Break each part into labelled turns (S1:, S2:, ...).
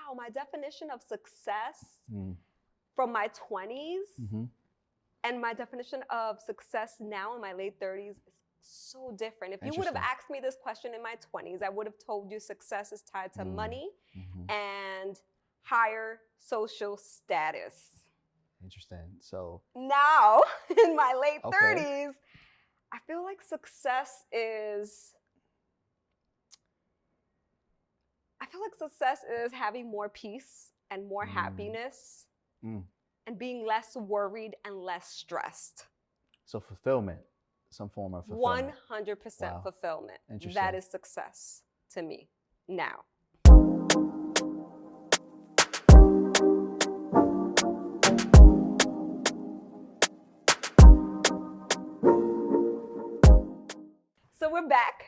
S1: wow, my definition of success
S2: Mm.
S1: from my 20s
S2: Mm-hmm.
S1: and my definition of success now in my late 30s is so different. If you would have
S2: Interesting.
S1: asked me this question in my 20s, I would have told you success is tied to money
S2: Mm-hmm.
S1: and higher social status.
S2: Interesting. So,
S1: Now, in my late
S2: okay.
S1: 30s, I feel like success is having more peace and more happiness
S2: Mm.
S1: and being less worried and less stressed.
S2: So fulfillment, some form of fulfillment.
S1: 100%
S2: Wow.
S1: fulfillment.
S2: Interesting.
S1: That is success to me now. So we're back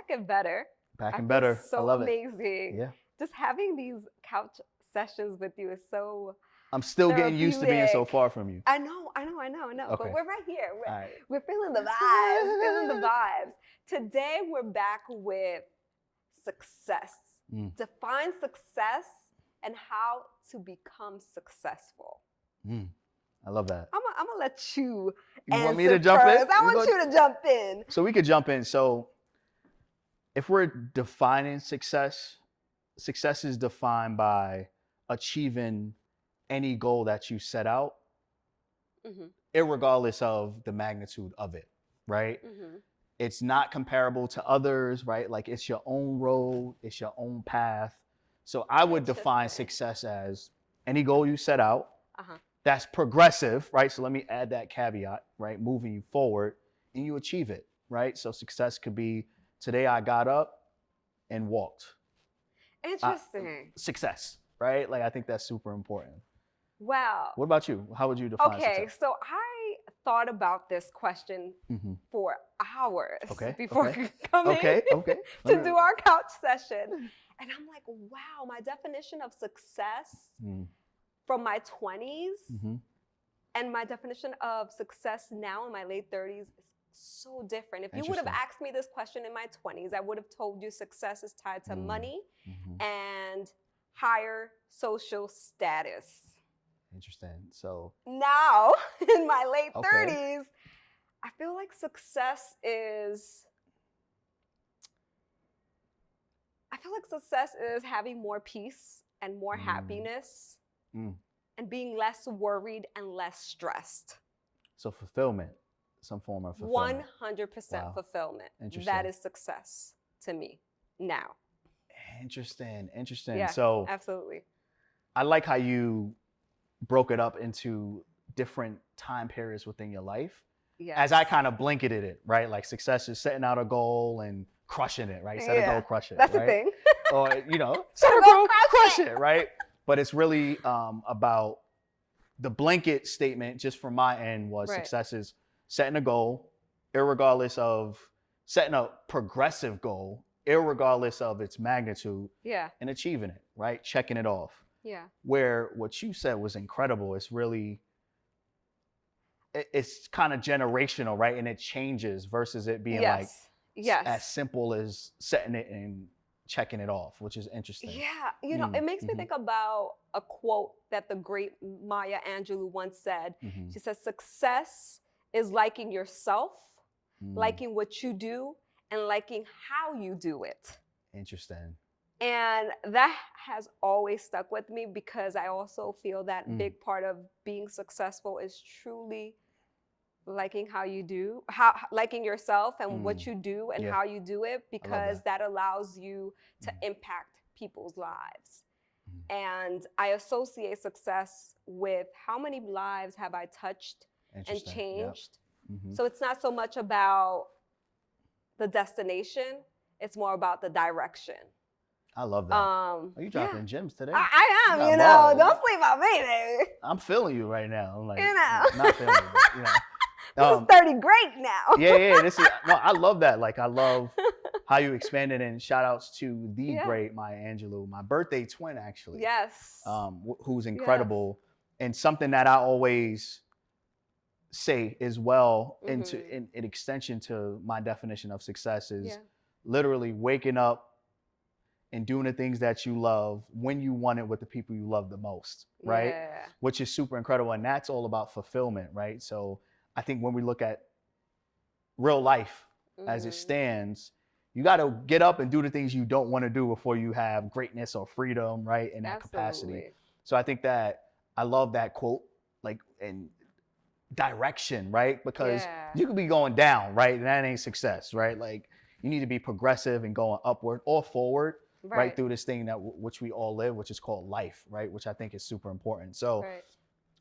S1: and better.
S2: Back and
S1: feel
S2: better.
S1: So
S2: I love
S1: amazing.
S2: it. Yeah.
S1: Just having these couch sessions with you is so
S2: I'm still getting used to being so far from you.
S1: I know.
S2: Okay.
S1: But we're right here.
S2: All right.
S1: We're feeling the vibes. Today we're back with success. Define success and how to become successful.
S2: I love that.
S1: I'm gonna let you
S2: You want me to jump
S1: first.
S2: in?
S1: I want you to jump in.
S2: So we could jump in. So if we're defining success, success is defined by achieving any goal that you set out, irregardless of the magnitude of it, right? It's not comparable to others, right? Like it's your own road, it's your own path. So I would define success as any goal you set out that's progressive, right? So let me add that caveat, right? Moving you forward and you achieve it, right? So success could be today I got up and walked.
S1: Interesting.
S2: Success, right? Like I think that's super important.
S1: Wow.
S2: What about you? How would you define success?
S1: Okay, so I thought about this question for hours before coming to do our couch session. And I'm like, wow, my definition of success from my 20s and my definition of success now in my late 30s is so different. If you would have asked me this question in my 20s, I would have told you success is tied to money and higher social status.
S2: Interesting. So
S1: now in my late 30s, I feel like success is having more peace and more happiness and being less worried and less stressed.
S2: So fulfillment, some form of fulfillment.
S1: 100% fulfillment.
S2: Interesting.
S1: That is success to me now.
S2: Interesting.
S1: Yeah,
S2: so
S1: absolutely.
S2: I like how you broke it up into different time periods within your life.
S1: Yes.
S2: As I kind of blanketed it, right? Like success is setting out a goal and crushing it, right? Set a goal, crush it.
S1: That's
S2: right?
S1: the thing.
S2: Or, set a goal, crush it, right? But it's really about the blanket statement, just from my end, was success is setting a goal, irregardless of setting a progressive goal, irregardless of its magnitude, and achieving it, right? Checking it off.
S1: Yeah.
S2: Where what you said was incredible. It's really, it's kind of generational, right? And it changes versus it being like as simple as setting it and checking it off, which is interesting.
S1: Yeah, it makes me think about a quote that the great Maya Angelou once said. She says, success is liking yourself, liking what you do, and liking how you do it.
S2: Interesting.
S1: And that has always stuck with me because I also feel that big part of being successful is truly liking how you do, liking yourself and what you do and how you do it, because that allows you to impact people's lives. And I associate success with how many lives have I touched and changed. So it's not so much about the destination, it's more about the direction.
S2: I love that. Are you dropping gems today?
S1: I am, don't sleep on me, baby.
S2: I'm feeling you right now. I'm like, not feeling you, but,
S1: This is 30 great now.
S2: I love that. Like, I love how you expanded, and shout outs to the great Maya Angelou, my birthday twin, actually.
S1: Yes.
S2: Who's incredible. And something that I always say as well, in extension to my definition of success, is literally waking up and doing the things that you love when you want it with the people you love the most, right?
S1: Yeah.
S2: Which is super incredible. And that's all about fulfillment, right? So I think when we look at real life as it stands, you got to get up and do the things you don't want to do before you have greatness or freedom, right? In that capacity.
S1: Absolutely.
S2: So I think that I love that quote, like, and direction, right? Because
S1: Yeah.
S2: you could be going down, right? And that ain't success, right? Like, you need to be progressive and going upward or forward, right? Through this thing that which we all live, which is called life, right? Which I think is super important. So
S1: Right.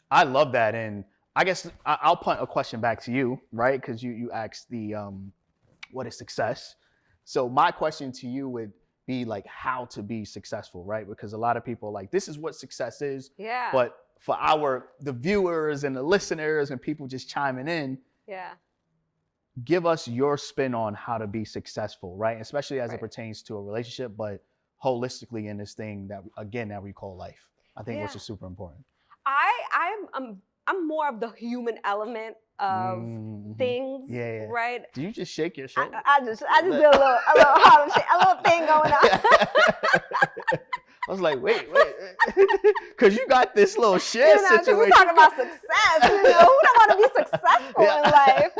S2: I love that. And I guess I'll punt a question back to you, right? Because you asked the what is success. So my question to you would be like how to be successful, right? Because a lot of people are like, this is what success is.
S1: Yeah.
S2: But for the viewers and the listeners and people just chiming in,
S1: Yeah.
S2: give us your spin on how to be successful, right? Especially as it
S1: Right.
S2: pertains to a relationship, but holistically in this thing that again that we call life. I think which
S1: Yeah.
S2: is super important.
S1: I'm more of the human element of things,
S2: Yeah, yeah.
S1: right?
S2: Do you just shake your shoulder?
S1: I just did a little Harlem shake, a little thing going on.
S2: I was like, wait, because you got this little share
S1: You know, because
S2: situation.
S1: we're talking about success. You know, who don't want to be successful in life?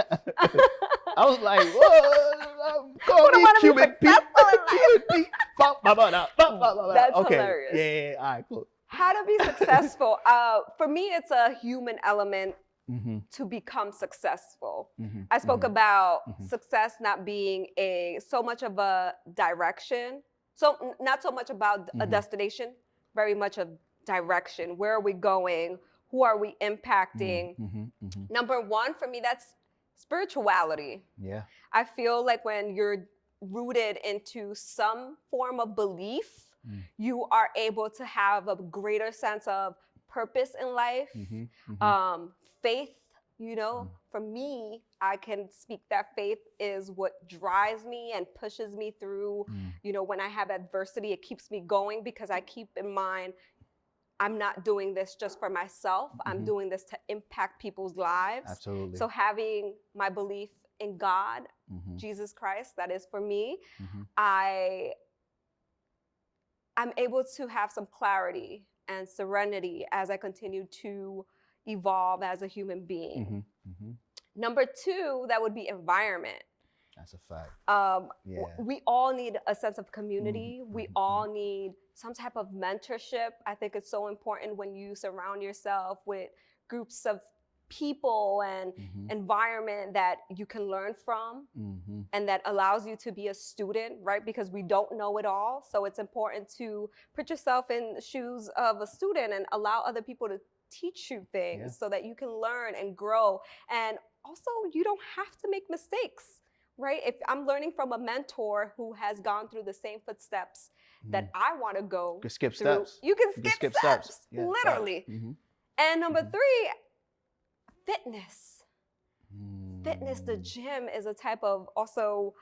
S2: I was like, whoa, call me Cuban Pete.
S1: That's
S2: okay.
S1: hilarious.
S2: Yeah, all right, cool.
S1: How to be successful? For me, it's a human element to become successful. I spoke about success not being so much of a direction. So not so much about a destination, very much a direction. Where are we going? Who are we impacting? Number one, for me, that's spirituality.
S2: Yeah.
S1: I feel like when you're rooted into some form of belief, you are able to have a greater sense of purpose in life. Faith, you know, for me, I can speak that faith is what drives me and pushes me through. You know, when I have adversity, it keeps me going because I keep in mind, I'm not doing this just for myself. I'm doing this to impact people's lives.
S2: Absolutely.
S1: So having my belief in God, Jesus Christ, that is for me, I'm able to have some clarity and serenity as I continue to evolve as a human being. Number two, that would be environment.
S2: That's a fact.
S1: We all need a sense of community. We all need some type of mentorship. I think it's so important when you surround yourself with groups of people and environment that you can learn from and that allows you to be a student, right? Because we don't know it all. So it's important to put yourself in the shoes of a student and allow other people to teach you things so that you can learn and grow. And also, you don't have to make mistakes, right? If I'm learning from a mentor who has gone through the same footsteps that I want to go
S2: You can skip
S1: through,
S2: steps.
S1: you can skip steps,
S2: Yeah,
S1: literally. And number three, fitness. Fitness, the gym is a type of also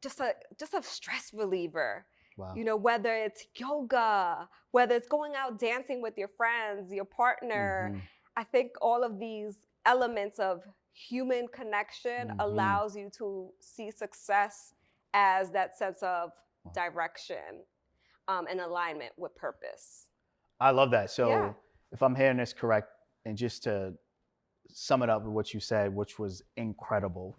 S1: just a stress reliever.
S2: Wow.
S1: You know, whether it's yoga, whether it's going out dancing with your friends, your partner, I think all of these elements of human connection allows you to see success as that sense of direction and alignment with purpose.
S2: I love that. So if I'm hearing this correct, and just to sum it up with what you said, which was incredible,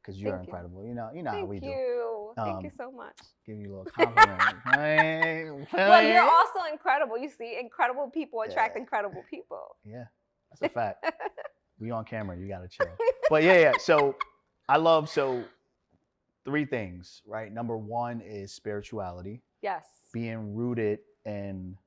S2: because you're incredible. You know how we do.
S1: Thank you so much.
S2: Give you a little compliment.
S1: Well, you're also incredible. You see, incredible people attract incredible people.
S2: Yeah, that's a fact. We on camera. You got to chill. But yeah. So I love, three things, right? Number one is spirituality.
S1: Yes.
S2: Being rooted in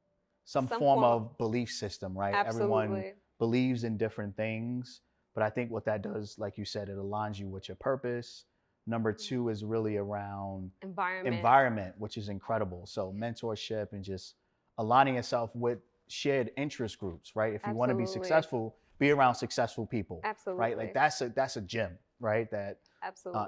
S2: some form of belief system, right?
S1: Absolutely.
S2: Everyone believes in different things, but I think what that does, like you said, it aligns you with your purpose. Number two is really around environment, which is incredible. So mentorship and just aligning yourself with shared interest groups, right? If you want to be successful, be around successful people.
S1: Absolutely.
S2: Right? Like that's a gem, right? That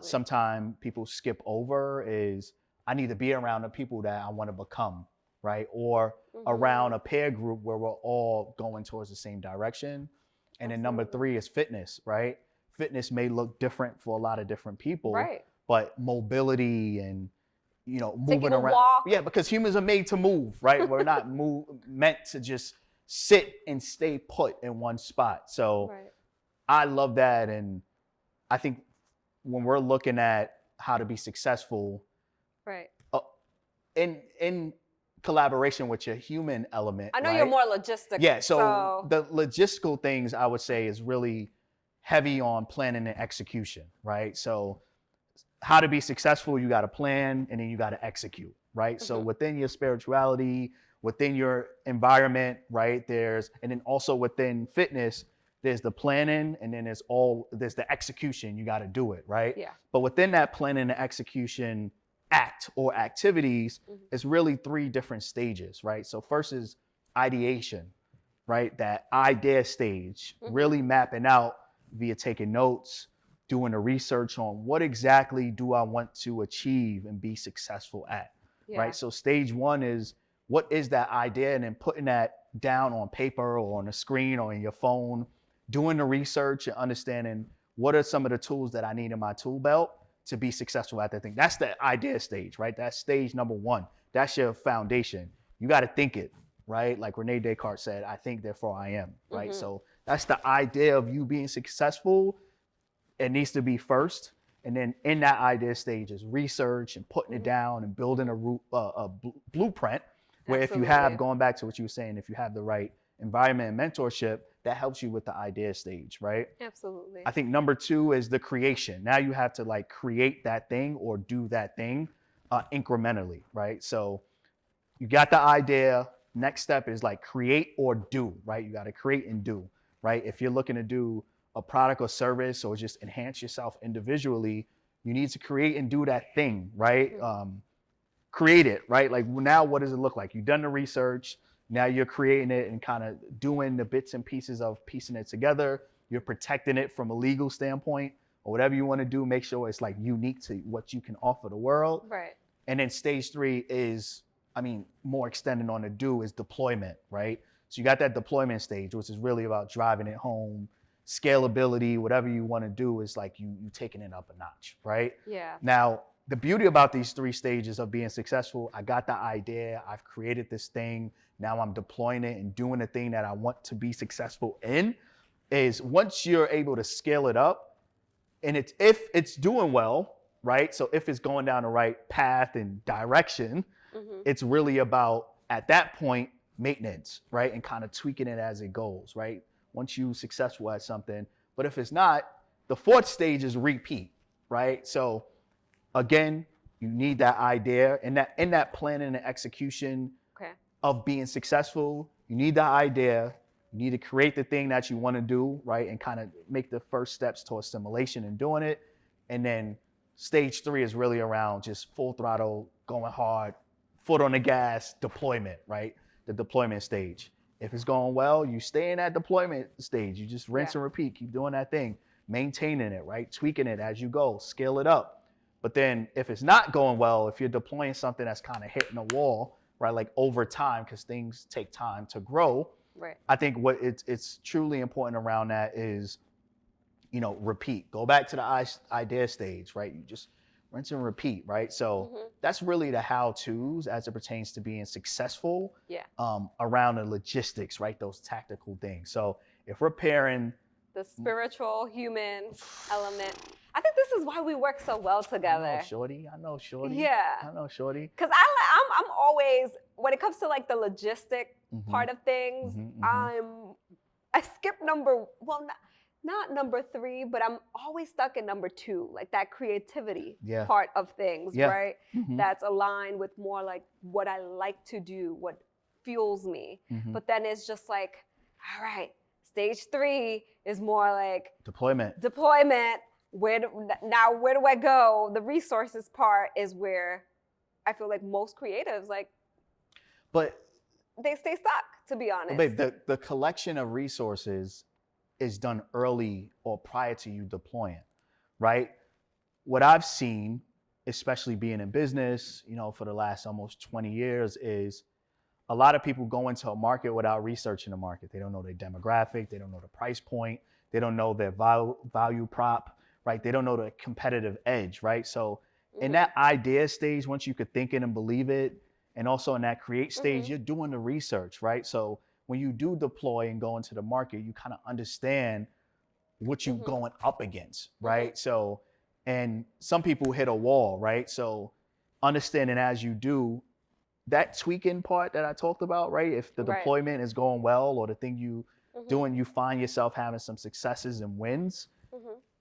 S2: sometimes people skip over is I need to be around the people that I want to become, right? Or around a peer group where we're all going towards the same direction. And then number three is fitness, right? Fitness may look different for a lot of different people,
S1: right?
S2: But mobility and moving
S1: a
S2: around.
S1: walk.
S2: Yeah, because humans are made to move, right? We're not meant to just sit and stay put in one spot. So
S1: Right.
S2: I love that. And I think when we're looking at how to be successful,
S1: Right.
S2: in collaboration with your human element,
S1: I know you're
S2: right?
S1: more logistic.
S2: Yeah, so
S1: So
S2: the logistical things I would say is really heavy on planning and execution, right? So how to be successful, you got to plan and then you got to execute, right? So within your spirituality, within your environment, right? And then also within fitness, there's the planning and then there's the execution. You got to do it, right?
S1: yeah.
S2: But within that planning and execution act or activities, it's really 3 different stages, right? So first is ideation, right? That idea stage, really mapping out via taking notes, doing the research on what exactly do I want to achieve and be successful at,
S1: Yeah.
S2: right? So stage 1 is what is that idea, and then putting that down on paper or on a screen or in your phone, doing the research and understanding what are some of the tools that I need in my tool belt to be successful at that thing. That's the idea stage, right? That's stage number 1. That's your foundation. You got to think it, right? Like Rene Descartes said, I think, therefore I am, right? So that's the idea of you being successful. It needs to be first. And then in that idea stage is research and putting it down and building a blueprint where if you have, going back to what you were saying, if you have the right environment and mentorship, that helps you with the idea stage, right?
S1: Absolutely.
S2: I think number 2 is the creation. Now you have to like create that thing or do that thing incrementally, right? So you got the idea. Next step is like create or do, right? You got to create and do, right? If you're looking to do a product or service or just enhance yourself individually, you need to create and do that thing, right? Create it, right? Like now, what does it look like? You've done the research. Now you're creating it and kind of doing the bits and pieces of piecing it together. You're protecting it from a legal standpoint or whatever you want to do. Make sure it's like unique to what you can offer the world.
S1: Right.
S2: And then stage 3 is, more extended on the do is deployment, right? So you got that deployment stage, which is really about driving it home, scalability, whatever you want to do is like you taking it up a notch, right?
S1: Yeah.
S2: Now, the beauty about these 3 stages of being successful, I got the idea, I've created this thing, now I'm deploying it and doing the thing that I want to be successful in, is once you're able to scale it up, and if it's doing well, right? So if it's going down the right path and direction, it's really about, at that point, maintenance, right? And kind of tweaking it as it goes, right? Once you're successful at something. But if it's not, the 4th stage is repeat, right? So again, you need that idea, and in that planning and execution of being successful, you need the idea. You need to create the thing that you want to do, right? And kind of make the first steps towards assimilation and doing it. And then stage 3 is really around just full throttle, going hard, foot on the gas, deployment, right? The deployment stage. If it's going well, you stay in that deployment stage. You just rinse and repeat, keep doing that thing, maintaining it, right? Tweaking it as you go, scale it up. But then if it's not going well, if you're deploying something that's kind of hitting a wall, right? Like over time, because things take time to grow.
S1: Right.
S2: I think what it's truly important around that is, repeat. Go back to the idea stage, right? You just rinse and repeat, right? So that's really the how-tos as it pertains to being successful around the logistics, right? Those tactical things. So if we're pairing
S1: the spiritual human element, I think this is why we work so well together.
S2: I know, shorty.
S1: Yeah.
S2: I know, shorty.
S1: Because I'm always, when it comes to like the logistic part of things, I skip not number 3, but I'm always stuck in number 2, like that creativity part of things, right? That's aligned with more like what I like to do, what fuels me. But then it's just like, all right, stage 3 is more like
S2: deployment.
S1: Where do I go? The resources part is where I feel like most creatives,
S2: but
S1: they stay stuck, to be honest.
S2: But the collection of resources is done early or prior to you deploying, right? What I've seen, especially being in business, for the last almost 20 years, is a lot of people go into a market without researching the market. They don't know their demographic. They don't know the price point. They don't know their value prop, right? They don't know the competitive edge, right? So in that idea stage, once you could think it and believe it, and also in that create stage, you're doing the research, right? So when you do deploy and go into the market, you kind of understand what you're going up against, right? So, and some people hit a wall, right? So understanding as you do, that tweaking part that I talked about, right? If the deployment is going well or the thing you doing, you find yourself having some successes and wins,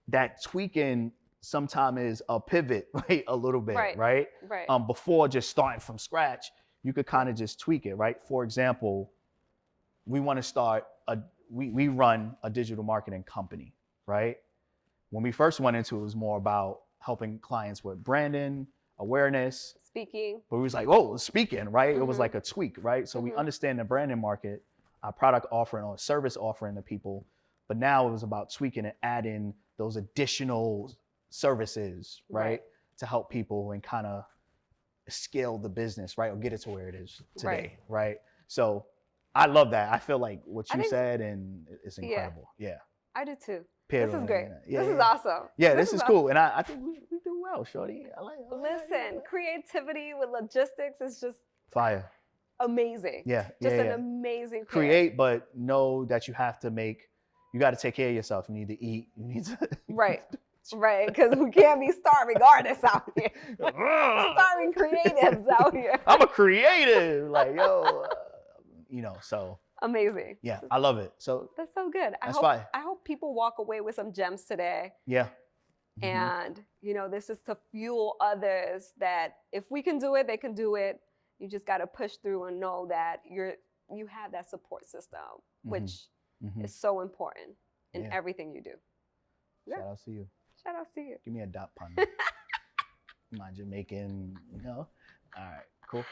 S2: that tweaking sometimes is a pivot, right? A little bit, right? Before just starting from scratch, you could kind of just tweak it, right? For example, we want to start we run a digital marketing company, right? When we first went into it, it was more about helping clients with branding, awareness,
S1: speaking.
S2: But we was like, oh, speaking, right? It was like a tweak, right? So we understand the branding market, our product offering or service offering to people, but now it was about tweaking and adding those additional services, right? To help people and kind of scale the business, right? Or get it to where it is today, right? So I love that. I feel like what you said and it's incredible. Yeah.
S1: I do too.
S2: Pero,
S1: This is great.
S2: yeah,
S1: This is awesome.
S2: Yeah, this is cool. And I think we do well, shorty.
S1: Listen, creativity with logistics is just
S2: fire.
S1: Amazing.
S2: Yeah.
S1: Just an amazing pair.
S2: Create, but know that you have to you got to take care of yourself. You need to eat. You need to.
S1: Right. Because we can't be starving artists out here. Starving creatives out here.
S2: I'm a creative. Like, yo, so.
S1: Amazing.
S2: Yeah, I love it. So
S1: that's so good. I hope people walk away with some gems today.
S2: Yeah.
S1: And this is to fuel others that if we can do it, they can do it. You just got to push through and know that you have that support system, which is so important in everything you do.
S2: Shout out to you.
S1: Shout out to you.
S2: Give me a dot pun. My Jamaican, All right, cool.